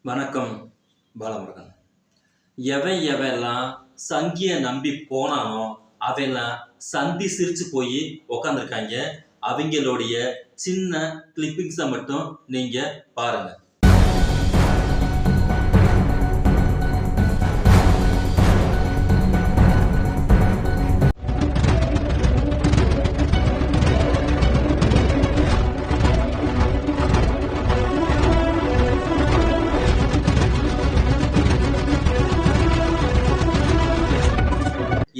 வணக்கம் பாலமுருகன். எவன் எவெல்லாம் சங்கிய நம்பி போனானோ அவெல்லாம் சந்தி சிரிச்சு போய் உக்காந்துருக்காங்க. அவங்களுடைய சின்ன கிளிப்பிங்ஸை மட்டும் நீங்க பாருங்க.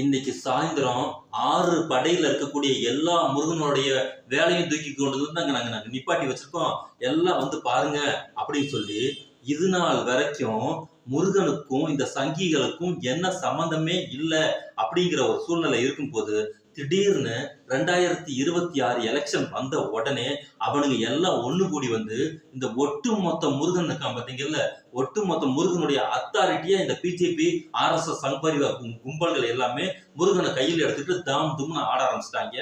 இன்னைக்கு சாயந்தரம் 6 படையில இருக்கக்கூடிய எல்லா முருகனுடைய வேலையும் தூக்கி கொண்டு வந்து நாங்க நிப்பாட்டி வச்சிருக்கோம், எல்லாம் வந்து பாருங்க அப்படின்னு சொல்லி. இது நாள் வரைக்கும் முருகனுக்கும் இந்த சங்கிகளுக்கும் என்ன சம்பந்தமே இல்லை அப்படிங்கிற ஒரு சூழ்நிலை இருக்கும் போது திடீர்னு 2026 எலெக்ஷன் வந்த உடனே அவனுங்க எல்லாம் ஒண்ணு கூடி வந்து இந்த ஒட்டுமொத்த முருகன் இருக்கான் பாத்தீங்கல்ல, ஒட்டுமொத்த முருகனுடைய அத்தாரிட்டியா இந்த பிஜேபி RSS சங்பரிவார் கும்பல்கள் எல்லாமே முருகனை கையில் எடுத்துட்டு தாம் தும்னு ஆட ஆரம்பிச்சிட்டாங்க.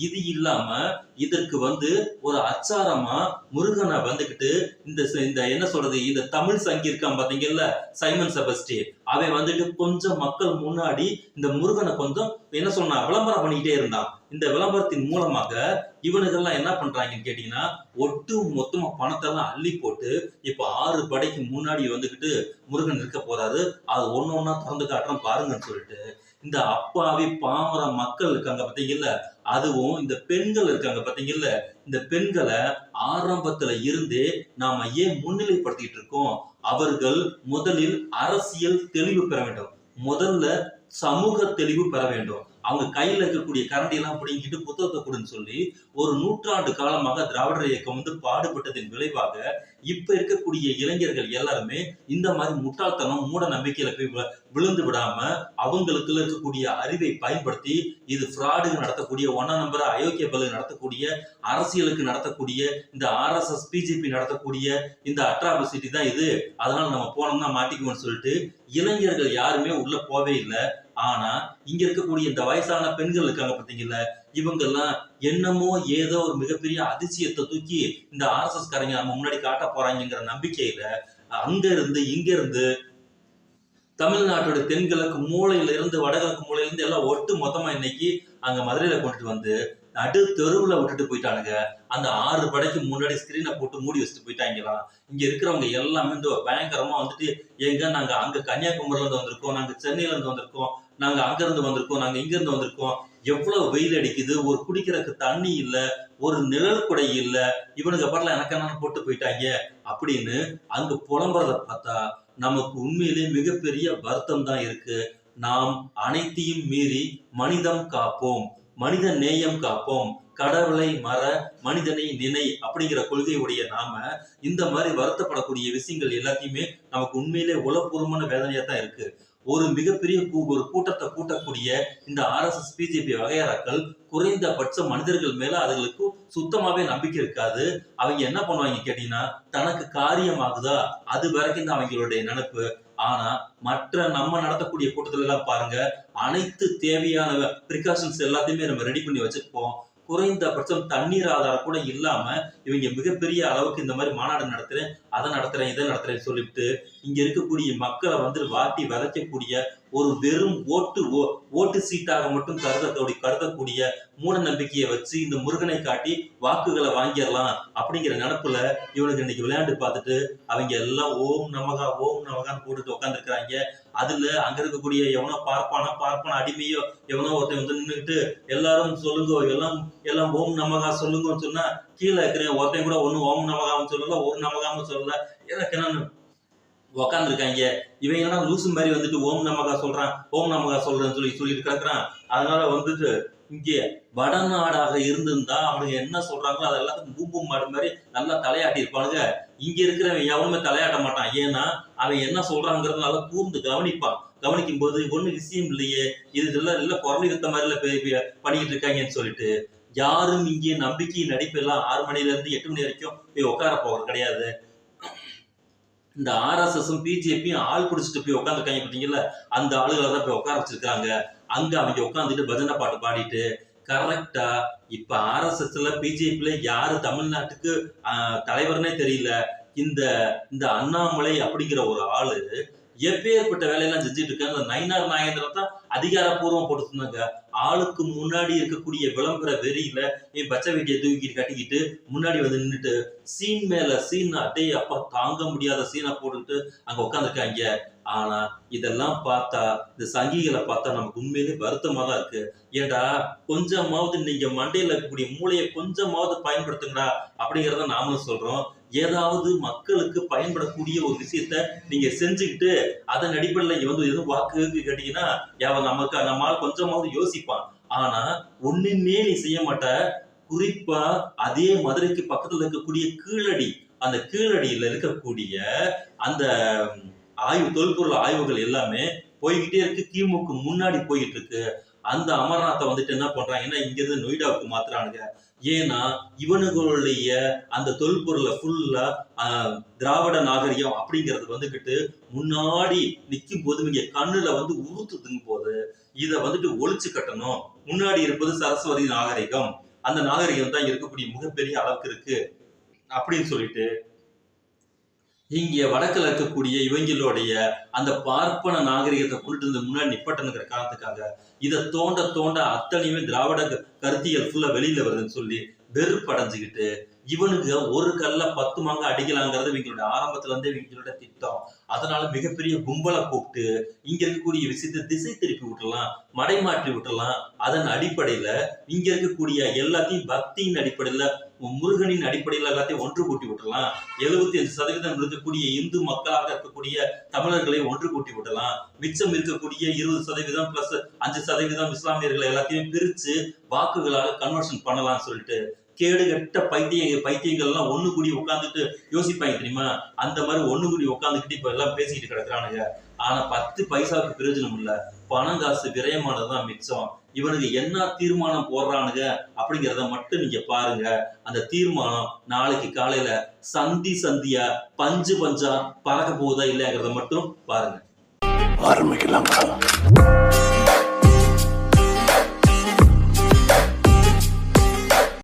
இது இல்லாம இதற்கு வந்து ஒரு அச்சாரமா முருகனை வந்துகிட்டு இந்த இந்த என்ன சொல்றது, இந்த தமிழ் சங்கி இருக்கான் பாத்தீங்கல்ல, சைமன் செபஸ்டி, அவன் வந்துட்டு கொஞ்சம் மக்கள் முன்னாடி இந்த முருகனை கொஞ்சம் என்ன சொன்னா விளம்பரம் பண்ணிக்கிட்டே இருந்தான். இந்த விளம்பரத்தின் மூலமாக இவனுக்கெல்லாம் என்ன பண்றாங்கன்னு கேட்டீங்கன்னா, ஒட்டு மொத்தமா பணத்தை எல்லாம் அள்ளி போட்டு இப்ப 6 படைக்கு முன்னாடி வந்துகிட்டு முருகன் இருக்க போறாரு, அது ஒண்ணு திறந்து காட்டுறோம் பாருங்கன்னு சொல்லிட்டு இந்த அப்பாவி பாமர மக்கள் இருக்காங்க பாத்தீங்கல்ல, அதுவும் இந்த பெண்கள் இருக்காங்க பாத்தீங்கல்ல, இந்த பெண்களை ஆரம்பத்துல இருந்தே நாம ஏன் முன்னிலைப்படுத்திட்டு இருக்கோம்? அவர்கள் முதலில் அரசியல் தெளிவு பெற வேண்டும், முதல்ல சமூக தெளிவு பெற வேண்டும். அவங்க கையில இருக்கக்கூடிய கரண்டி எல்லாம் பிடிங்கிட்டு புத்தகத்தை கொடுன்னு சொல்லி ஒரு நூற்றாண்டு காலமாக திராவிடர் இயக்கம் வந்து பாடுபட்டதின் விளைவாக இப்ப இருக்கக்கூடிய இளைஞர்கள் எல்லாருமே இந்த மாதிரி முட்டாள்தனம் மூட நம்பிக்கையில போய் விழுந்து விடாம அவங்களுக்குள்ள இருக்கக்கூடிய அறிவை பயன்படுத்தி இது ஃப்ராடு நடத்தக்கூடிய ஒன்னா நம்பர் அயோக்கிய பலு நடத்தக்கூடிய அரசியலுக்கு நடத்தக்கூடிய இந்த RSS பிஜேபி நடத்தக்கூடிய இந்த அட்ராசிட்டி தான் இது, அதனால நம்ம போனோம்னா மாட்டிக்குவோம்னு சொல்லிட்டு இளைஞர்கள் யாருமே உள்ள போவே இல்லை. ஆனா இங்க இருக்கக்கூடிய இந்த வயசான பெண்கள் இருக்காங்க பாத்தீங்கல்ல, இவங்க எல்லாம் என்னமோ ஏதோ ஒரு மிகப்பெரிய அதிசயத்தை தூக்கி இந்த RSS காரங்க நம்ம முன்னாடி காட்ட போறாங்கிற நம்பிக்கையில அங்க இருந்து இங்க இருந்து தமிழ்நாட்டோட தென்கிழக்கு மூலையில இருந்து வடகிழக்கு மூலையில இருந்து எல்லாம் ஒட்டு மொத்தமா இன்னைக்கு அங்க மதுரையில கொண்டுட்டு வந்து நடு தெருவுல விட்டுட்டு போயிட்டானுங்க. அந்த 6 படைக்கு முன்னாடி ஸ்கிரீனை போட்டு மூடி வச்சுட்டு போயிட்டாங்களாம். இங்க இருக்கிறவங்க எல்லாமே இந்த பயங்கரமா வந்துட்டு எங்க நாங்க அங்க கன்னியாகுமரியில இருந்து வந்திருக்கோம், நாங்க சென்னையில இருந்து வந்திருக்கோம், நாங்க அங்க இருந்து வந்திருக்கோம், நாங்க இங்க இருந்து வந்திருக்கோம், எவ்வளவு வெயில் அடிக்குது, ஒரு குடிக்கிறதுக்கு தண்ணி இல்ல, ஒரு நிழல் குடை இல்ல, இவனுக்கு அப்புறம் எனக்கு என்னன்னு போட்டு போயிட்டாங்க அப்படின்னு அங்க புலம்புறத பார்த்தா நமக்கு உண்மையிலே மிகப்பெரிய வருத்தம் தான் இருக்கு. நாம் அனைத்தையும் மீறி மனிதம் காப்போம், மனித நேயம் காப்போம், கடவுளை மற மனிதனை நினை அப்படிங்கிற கொள்கையுடைய நாம இந்த மாதிரி வருத்தப்படக்கூடிய விஷயங்கள் எல்லாத்தையுமே நமக்கு உண்மையிலே உளப்பூர்வமான வேதனையா தான் இருக்கு. ஒரு மிகப்பெரிய ஒரு கூட்டத்தை கூட்டக்கூடிய இந்த RSS பிஜேபி வகையறாக்கள் குறைந்தபட்ச மனிதர்கள் மேல அதுகளுக்கு சுத்தமாவே நம்பிக்கை இருக்காது. அவங்க என்ன பண்ணுவாங்க கேட்டீங்கன்னா, தனக்கு காரியமாகுதா அது வரைக்கும் தான் அவங்களுடைய நினைப்பு. ஆனா மற்ற நம்ம நடத்தக்கூடிய கூட்டத்துல எல்லாம் பாருங்க, அனைத்து தேவையான பிரிகாஷன்ஸ் எல்லாத்தையுமே நம்ம ரெடி பண்ணி வச்சிருப்போம். குறைந்தபட்சம் தண்ணீர் ஆதாரம் கூட இல்லாம இவங்க மிகப்பெரிய அளவுக்கு இந்த மாதிரி மாநாடு நடத்துறேன், அதை நடத்துறேன், இதை நடத்துறேன்னு சொல்லிட்டு இங்க இருக்கக்கூடிய மக்களை வந்து வாட்டி விதைக்கக்கூடிய ஒரு வெறும் ஓட்டு சீட்டாக மட்டும் கருதக்கூடிய மூட நம்பிக்கையை வச்சு இந்த முருகனை காட்டி வாக்குகளை வாங்கிடலாம் அப்படிங்கிற நினப்புல இவனுக்கு இன்னைக்கு விளையாண்டு பார்த்துட்டு அவங்க எல்லாம் ஓம் நமகா போட்டுட்டு உட்காந்துருக்கிறாங்க. அதுல அங்க இருக்கக்கூடிய எவனோ பார்ப்பான அடிமையோ எவனோ ஒருத்தன் வந்து நின்றுட்டு எல்லாரும் சொல்லுங்க, எல்லாம் ஓம் நமகா சொல்லுங்கன்னு சொன்னா கீழே இருக்கிற ஒருத்தையும் கூட ஒன்னும் ஓம் நமகாவும் சொல்லல, ஒரு நமகாவும் சொல்லல, எனக்கு என்னன்னு உக்காந்துருக்காங்க. இவங்க எல்லாம் லூசு மாதிரி வந்துட்டு ஓம் நமகா சொல்றேன்னு சொல்லிட்டு கிடக்குறான். அதனால வந்துட்டு இங்கே வடநாடாக இருந்திருந்தா அவனுங்க என்ன சொல்றாங்களோ அது எல்லாத்துக்கும் பூம்பும் மாடு மாதிரி நல்லா தலையாட்டி இருப்பானுங்க. இங்க இருக்கிறவன் எவனுமே தலையாட்ட மாட்டான். ஏன்னா அவன் என்ன சொல்றாங்கிறது நல்லா கூர்ந்து கவனிப்பான். கவனிக்கும் போது ஒண்ணு விஷயம் இல்லையே, இது இல்ல குரல் வித்த மாதிரி பண்ணிக்கிட்டு இருக்காங்கன்னு சொல்லிட்டு யாரும் இங்கே நம்பிக்கை நடிப்பெல்லாம் 6 மணில இருந்து 8 மணி வரைக்கும் போய் உட்கார போகிறது கிடையாது. இந்த RSSம் பிஜேபியும் ஆள் பிடிச்சிட்டு போய் உட்காந்துருக்காங்க பார்த்தீங்கல்ல, அந்த ஆளுகளை தான் போய் உட்கார வச்சிருக்காங்க. அங்க அவங்க உட்காந்துட்டு பஜனை பாட்டு பாடிட்டு கரெக்டா இப்ப RSSல பிஜேபியில யாரு தமிழ்நாட்டுக்கு தலைவர்னே தெரியல, இந்த இந்த அண்ணாமலை அப்படிங்கிற ஒரு ஆளு எப்பேற்பட்ட வேலையெல்லாம் செஞ்சுட்டு இருக்காங்க. அந்த நயினார் நாகேந்திரன் தான் அதிகாரப்பூர்வம் போட்டு சொன்னாங்க. ஆளுக்கு முன்னாடி இருக்கக்கூடிய விளம்பர வெறியில பச்சை வேட்டியை தூக்கிட்டு கட்டிக்கிட்டு முன்னாடி வந்து நின்னுட்டு சீன் மேல சீன் அட்டைய அப்பா தாங்க முடியாத சீனை போட்டுட்டு அங்க உட்காந்துருக்காங்க. ஆனா இதெல்லாம் பார்த்தா இந்த சங்கிகளை பார்த்தா நமக்கு உண்மையிலே வருத்தமா தான் இருக்கு. ஏண்டா கொஞ்சமாவது நீங்க மண்டையில இருக்கக்கூடிய மூளையை கொஞ்சமாவது பயன்படுத்துங்கடா அப்படிங்கிறத நாமளும் சொல்றோம். ஏதாவது மக்களுக்கு பயன்படக்கூடிய ஒரு விஷயத்த நீங்க செஞ்சுக்கிட்டு அதன் அடிப்படையில இங்க வந்து எதுவும் வாக்கு கேட்டீங்கன்னா நமக்கு நம்மால் கொஞ்சமாவது யோசிப்பான். ஆனா ஒண்ணுமே நீ செய்ய மாட்ட. குறிப்பா அதே மதுரைக்கு பக்கத்துல இருக்கக்கூடிய கீழடி, அந்த கீழடியில இருக்கக்கூடிய அந்த தொல்பொருள் ஆய்வுகள் எல்லாமே போய்கிட்டே இருக்கு. கிமுக்கு முன்னாடி போயிட்டு இருக்கு. அந்த அமர்நாத்தை வந்துட்டு என்ன பண்றாங்கன்னா இங்க இருந்து நொய்டாவுக்கு மாத்துறானுங்க. ஏன்னா இவனுங்களுடைய அந்த தொல்பொருளை ஃபுல்லா திராவிட நாகரிகம் அப்படிங்கிறது வந்துகிட்டு முன்னாடி நிக்கும் போது இங்க கண்ணுல வந்து உறுத்துதுங்க போது இத வந்துட்டு ஒழிச்சு கட்டணும். முன்னாடி இருப்பது சரஸ்வதி நாகரிகம், அந்த நாகரிகம் தான் இருக்கக்கூடிய மிகப்பெரிய அளவுக்கு இருக்கு அப்படின்னு சொல்லிட்டு இங்க வடக்குல இருக்கக்கூடிய இவங்களுடைய அந்த பார்ப்பன நாகரிகத்தை கொண்டு வந்து முன்னாடி நிப்பட்டனுங்கிற காரணத்துக்காக இதை தோண்ட தோண்ட அத்தனையுமே திராவிட கருத்தியல் ஃபுல்லா வெளியில வருதுன்னு சொல்லி வெறுப்படைஞ்சுக்கிட்டு இவனுக்கு ஒரு கல்ல 10 மாங்க அடிக்கலாங்கிறது இவங்களோட ஆரம்பத்துல இருந்தே இவங்களோட திட்டம். அதனால மிகப்பெரிய கும்பலை கூப்பிட்டு இங்க இருக்கக்கூடிய விஷயத்தை திசை திருப்பி விட்டுலாம், மடைமாற்றி விட்டுலாம். அதன் அடிப்படையில இங்க இருக்கக்கூடிய எல்லாத்தையும் பக்தியின் அடிப்படையில முருகனின் அடிப்படையில் எல்லாத்தையும் ஒன்று கூட்டி விட்டுலாம். 75% இருக்கக்கூடிய இந்து மக்களாக இருக்கக்கூடிய தமிழர்களை ஒன்று கூட்டி விடலாம். மிச்சம் இருக்கக்கூடிய 20% பிளஸ் 5% இஸ்லாமியர்களை எல்லாத்தையும் பிரிச்சு வாக்குகளாக கன்வர்ஷன் பண்ணலாம்னு சொல்லிட்டு கேடுகட்ட பைத்தியங்கள் எல்லாம் ஒண்ணு கூடி உட்காந்துட்டு யோசிப்பாங்க தெரியுமா? அந்த மாதிரி ஒண்ணு கூடி உட்காந்துக்கிட்டு இப்ப எல்லாம் பேசிக்கிட்டு கிடக்குறானுங்க. ஆனா 10 பைசாவுக்கு பிரயோஜனம் இல்ல. பணம் காசு விரயமானதுதான் மிச்சம். இவனுக்கு என்ன தீர்மானம் போடுறானுங்க அப்படிங்கிறத மட்டும் நீங்க பாருங்க. அந்த தீர்மானம் நாளைக்கு காலையில சந்தியா பஞ்சு பஞ்சா பறக்க போகுதா இல்லையாங்கிறத மட்டும் பாருங்க. ஆரம்பிக்கலாம்.